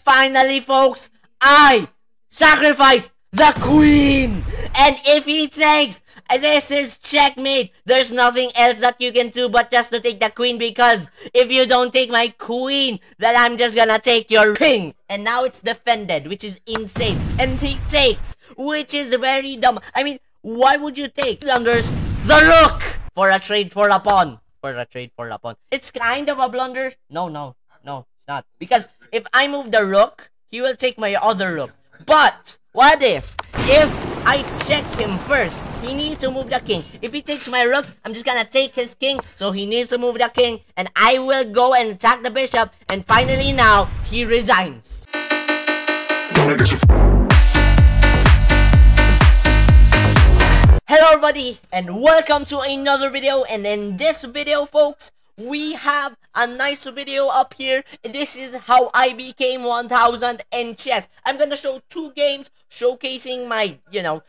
finally, folks, I sacrificed the queen. And if he takes, this is checkmate. There's nothing else that you can do but just to take the queen, because if you don't take my queen, then I'm just gonna take your king. And now it's defended, which is insane. And he takes, which is very dumb. I mean, why would you take blunders the rook for a trade for a pawn? It's kind of a blunder. No, it's not. Because if I move the rook, he will take my other rook. But what if I check him first? He needs to move the king. If he takes my rook, I'm just gonna take his king. So he needs to move the king, and I will go and attack the bishop. And finally now, he resigns. Hello everybody, and welcome to another video. And in this video, folks, we have a nice video up here. This is how I became 1000 in chess. I'm gonna show 2 games showcasing my,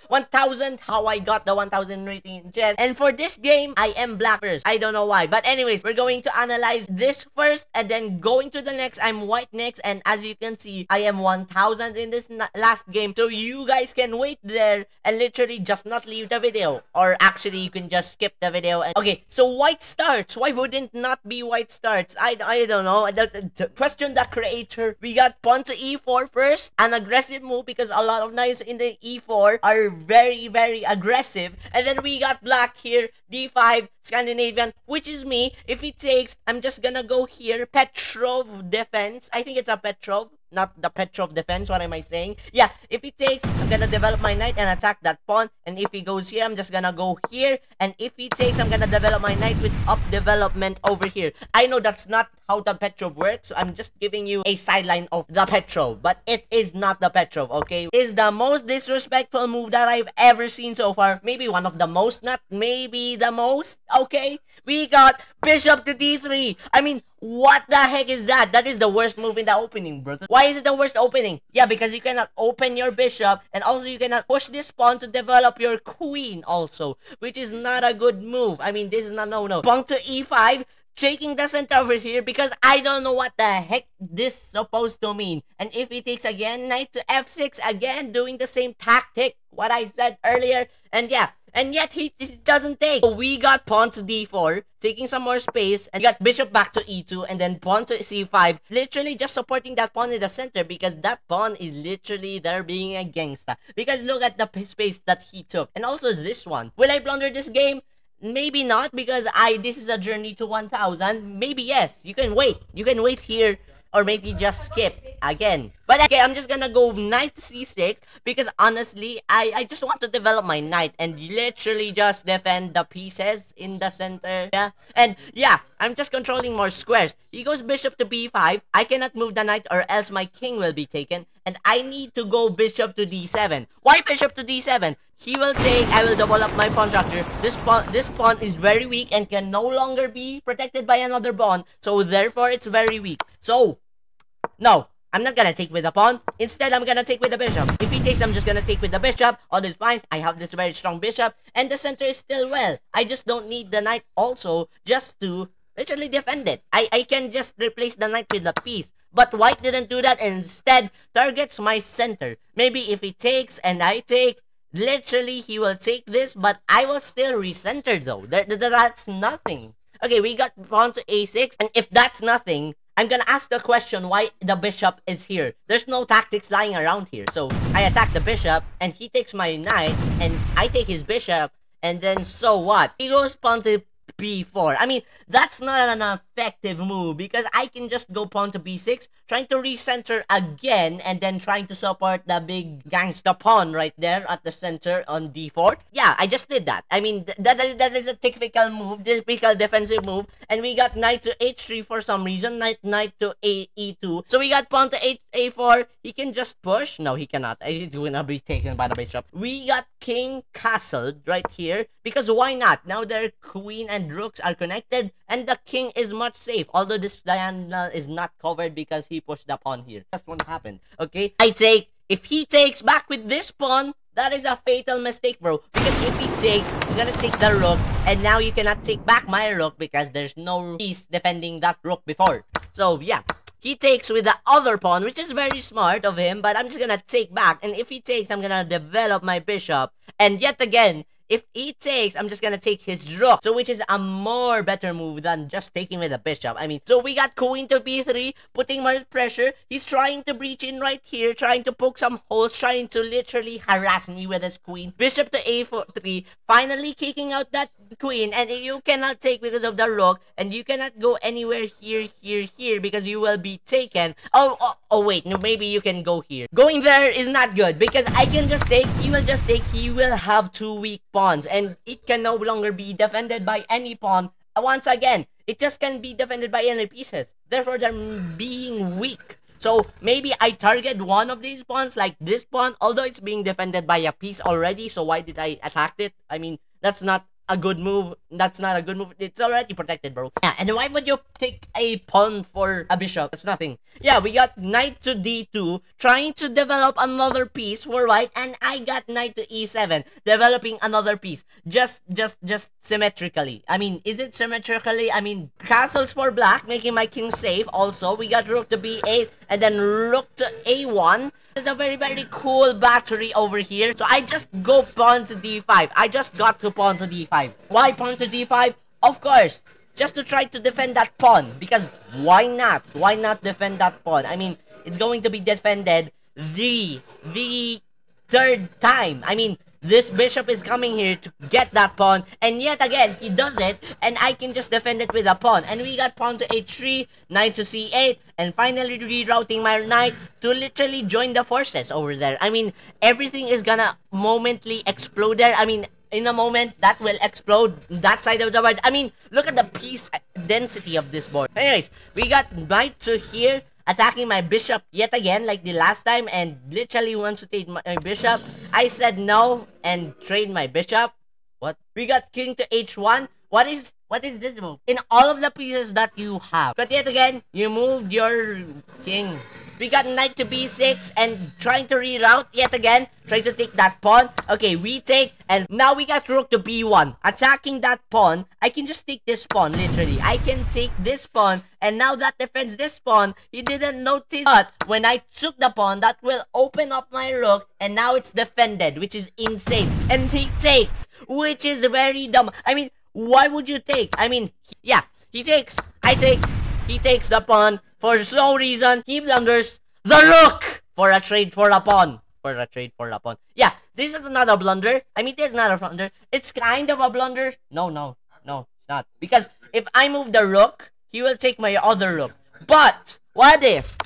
1000, how I got the 1000 rating in chess. And for this game, I am black first. I don't know why. But anyways, we're going to analyze this first, and then going to the next, I'm white next. And as you can see, I am 1000 in this last game. So you guys can wait there and literally just not leave the video. Or actually, you can just skip the video. Okay, so white starts. Why wouldn't not be white starts? I don't know. Question the creator. We got pawn to e4 first. An aggressive move because a lot of knights in the e4 are very, very aggressive. And then we got black here, d5, Scandinavian, which is me. If he takes, I'm just gonna go here. Petrov defense. I think it's a Petrov. Not the Petrov defense, what am I saying? Yeah, if he takes, I'm gonna develop my knight and attack that pawn. And if he goes here, I'm just gonna go here. And if he takes, I'm gonna develop my knight with up development over here. I know that's not how the Petrov works, so I'm just giving you a sideline of the Petrov. But it is not the Petrov, okay? It is the most disrespectful move that I've ever seen so far. Maybe one of the most, not maybe the most, okay? We got bishop to d3. I mean, what the heck is that? That is the worst move in the opening, bro. Why is it the worst opening? Yeah, because you cannot open your bishop, and also you cannot push this pawn to develop your queen also, which is not a good move. I mean, this is not no. Pawn to e5, taking the center over here because I don't know what the heck this is supposed to mean. And if he takes again, knight to f6, again doing the same tactic, what I said earlier. And yeah, and yet he doesn't take. So we got pawn to d4, taking some more space, and got bishop back to e2, and then pawn to c5, literally just supporting that pawn in the center because that pawn is literally there being a gangsta. Because look at the space that he took. And also this one. Will I blunder this game? Maybe not, because this is a journey to 1000. Maybe yes. You can wait. You can wait here, or maybe just skip again. But okay, I'm just gonna go knight to c6 because honestly, I just want to develop my knight and literally just defend the pieces in the center. Yeah, and yeah, I'm just controlling more squares. He goes bishop to b5. I cannot move the knight or else my king will be taken. And I need to go bishop to d7. Why bishop to d7? He will say, I will double up my pawn structure. This pawn is very weak and can no longer be protected by another pawn. So therefore, it's very weak. So, no, I'm not gonna take with the pawn. Instead, I'm gonna take with the bishop. If he takes, I'm just gonna take with the bishop. All is fine. I have this very strong bishop. And the center is still well. I just don't need the knight also just to literally defend it. I can just replace the knight with the piece. But white didn't do that and instead targets my center. Maybe if he takes and I take, literally he will take this, but I will still recenter though. That's nothing. Okay, we got pawn to a6, and if that's nothing, I'm gonna ask the question why the bishop is here. There's no tactics lying around here. So I attack the bishop and he takes my knight and I take his bishop, and then so what? He goes pawn to b4. I mean, that's not an effective move because I can just go pawn to b6, trying to recenter again, and then trying to support the big gangsta pawn right there at the center on d4. Yeah, I just did that. I mean, that is a typical move, typical defensive move. And we got knight to h3 for some reason, knight to e2. So we got pawn to a4. He can just push. No, he cannot. He's gonna be taken by the bishop. We got king castled right here because why not? Now their queen and rooks are connected, and the king is much safe. Although this diagonal is not covered because he pushed the pawn here. That's what happened. Okay, I take. If he takes back with this pawn, that is a fatal mistake, bro. Because if he takes, you're gonna take the rook, and now you cannot take back my rook because there's no piece defending that rook before. So yeah, he takes with the other pawn, which is very smart of him, but I'm just gonna take back. And if he takes, I'm gonna develop my bishop. And yet again, if he takes, I'm just gonna take his rook. So which is a more better move than just taking with a bishop. I mean, so we got queen to b3, putting more pressure. He's trying to breach in right here, trying to poke some holes, trying to literally harass me with his queen. Bishop to a3, finally kicking out that queen. And you cannot take because of the rook. And you cannot go anywhere here, here, because you will be taken. Oh wait, no, maybe you can go here. Going there is not good, because I can just take, he will just take, he will have 2 weak pawns, and it can no longer be defended by any pawn. Once again, it just can be defended by any pieces. Therefore, they're being weak. So maybe I target one of these pawns, like this pawn, although it's being defended by a piece already. So why did I attack it? I mean, that's not a good move. That's not a good move. It's already protected, bro. Yeah, and why would you take a pawn for a bishop? That's nothing. Yeah, we got knight to d2, trying to develop another piece for white, and I got knight to e7, developing another piece. Just symmetrically. I mean, is it symmetrically? I mean, castles for black, making my king safe. Also, we got rook to b8, and then rook to a1. There's a very cool battery over here. So I just go pawn to d5. I just got to pawn to d5. Why pawn to d5? Of course, just to try to defend that pawn. Because why not? Why not defend that pawn? I mean, it's going to be defended the third time. I mean, this bishop is coming here to get that pawn, and yet again, he does it, and I can just defend it with a pawn. And we got pawn to h3, knight to c8, and finally rerouting my knight to literally join the forces over there. I mean, everything is gonna momently explode there. I mean, in a moment, that will explode that side of the board. I mean, look at the piece density of this board. Anyways, we got knight to here, attacking my bishop yet again, like the last time, and literally wants to take my bishop. I said no and trade my bishop. What? We got king to h1. What is this move? In all of the pieces that you have. But yet again, you moved your king. We got knight to b6 and trying to reroute yet again, trying to take that pawn. Okay, we take, and now we got rook to b1, attacking that pawn. I can just take this pawn, literally. I can take this pawn, and now that defends this pawn. He didn't notice, but when I took the pawn, that will open up my rook, and now it's defended, which is insane. And he takes, which is very dumb. I mean, why would you take? I mean, yeah, he takes, I take, he takes the pawn. For no reason, he blunders the rook for a trade for a pawn. Yeah, this is another blunder. I mean, this is not a blunder. It's kind of a blunder. No, it's not. Because if I move the rook, he will take my other rook. But, what if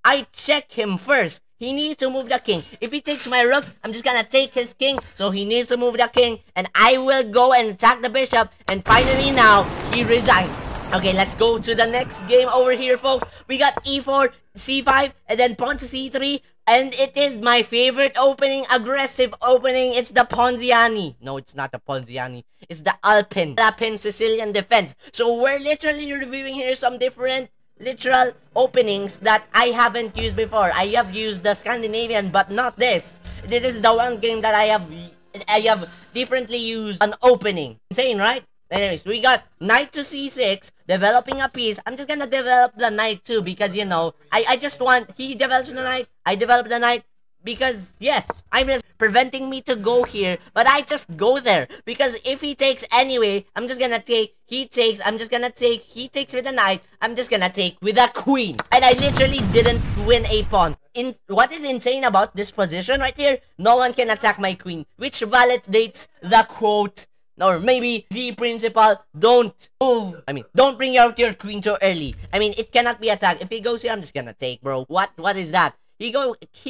I check him first? He needs to move the king. If he takes my rook, I'm just gonna take his king. So he needs to move the king. And I will go and attack the bishop. And finally now, he resigns. Okay, let's go to the next game over here, folks. We got e4, c5, and then pawn to c3. And it is my favorite opening, aggressive opening. It's the Ponziani. No, it's not the Ponziani. It's the Alpin Sicilian defense. So we're literally reviewing here some different literal openings that I haven't used before. I have used the Scandinavian, but not this. This is the one game that I have differently used an opening. Insane, right? Anyways, we got knight to c6, developing a piece. I'm just gonna develop the knight too, because, you know, I just want, he develops the knight, I develop the knight, because, yes, I'm just preventing me to go here, but I just go there, because if he takes anyway, I'm just gonna take, he takes, I'm just gonna take, he takes with a knight, I'm just gonna take with a queen, and I literally didn't win a pawn. What is insane about this position right here, no one can attack my queen, which validates the quote, or maybe the principle, don't move. I mean, don't bring out your queen too early. I mean, it cannot be attacked. If he goes here, I'm just gonna take, bro. What is that? He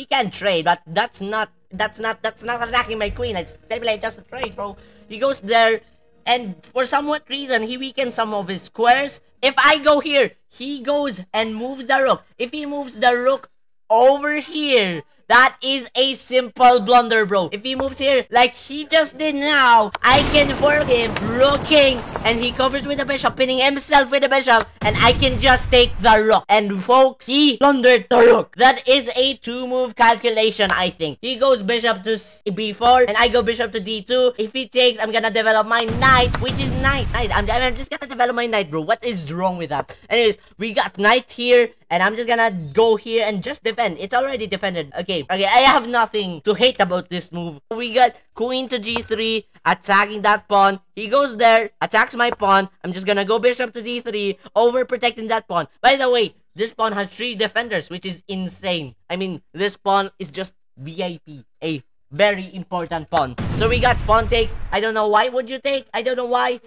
can trade, but that's not attacking my queen. It's like just a trade, bro. He goes there, and for somewhat reason, he weakens some of his squares. If I go here, he goes and moves the rook. If he moves the rook over here, That is a simple blunder, bro. If he moves here like he just did now, I can fork him, rook king, and he covers with the bishop, pinning himself with the bishop, and I can just take the rook. And folks, he blundered the rook. That is a 2-move calculation, I think. He goes bishop to b4, and I go bishop to d2. If he takes, I'm gonna develop my knight, which is knight. I'm just gonna develop my knight, bro. What is wrong with that? Anyways, we got knight here, and I'm just gonna go here and just defend. It's already defended. Okay, I have nothing to hate about this move. We got queen to g3, attacking that pawn. He goes there, attacks my pawn. I'm just gonna go bishop to d3, overprotecting that pawn. By the way, this pawn has 3 defenders, which is insane. I mean, this pawn is just VIP, a very important pawn. So we got pawn takes. I don't know why would you take. I don't know why.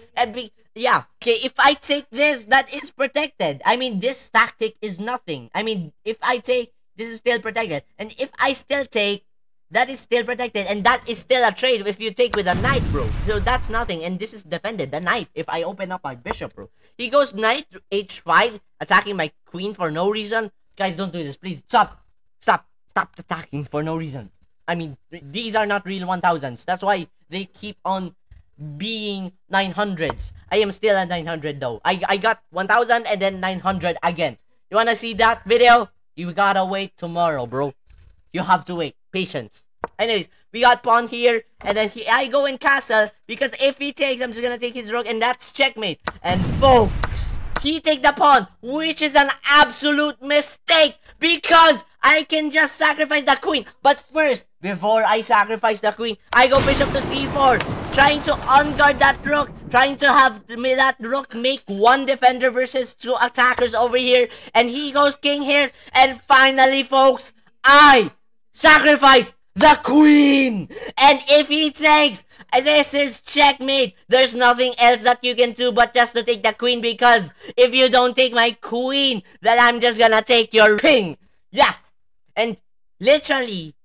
Yeah. Okay, if I take this, that is protected. I mean, this tactic is nothing. I mean, if I take, this is still protected. And if I still take, that is still protected. And that is still a trade if you take with a knight, bro. So that's nothing. And this is defended, the knight, if I open up my bishop, bro. He goes knight to h5, attacking my queen for no reason. Guys, don't do this. Please, stop. Stop attacking for no reason. I mean, these are not real 1000s. That's why they keep on being 900s. I am still at 900 though. I got 1000 and then 900 again. You wanna see that video? You gotta wait tomorrow, bro. You have to wait. Patience. Anyways, we got pawn here, and then I go in castle, because if he takes, I'm just gonna take his rook, and that's checkmate. And folks, he take the pawn, which is an absolute mistake, because I can just sacrifice the queen. But first, before I sacrifice the queen, I go bishop to c4, trying to unguard that rook, trying to have that rook make 1 defender versus 2 attackers over here. And he goes king here, and finally, folks, I sacrifice the queen. And if he takes, this is checkmate. There's nothing else that you can do but just to take the queen, because if you don't take my queen, then I'm just gonna take your king. Yeah. And literally,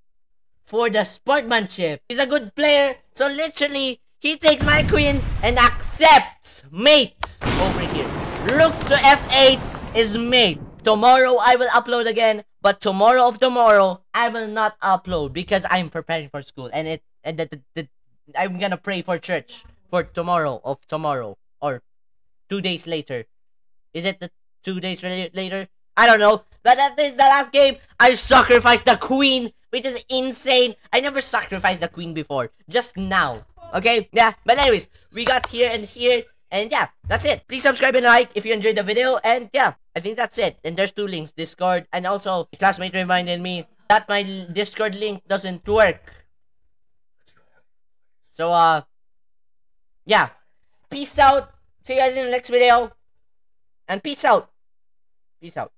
for the sportsmanship, he's a good player. So literally, he takes my queen and accepts mate over here. Rook to f8 is mate. Tomorrow I will upload again, but tomorrow of tomorrow I will not upload because I'm preparing for school, and I'm gonna pray for church for tomorrow of tomorrow, or 2 days later. Is it the 2 days later? I don't know. But that is the last game. I sacrificed the queen, which is insane. I never sacrificed the queen before. Just now. Okay? Yeah. But anyways, we got here and here. And yeah, that's it. Please subscribe and like if you enjoyed the video. And yeah, I think that's it. And there's 2 links. Discord. And also, a classmate reminded me that my Discord link doesn't work. So, yeah. Peace out. See you guys in the next video. And peace out. Peace out.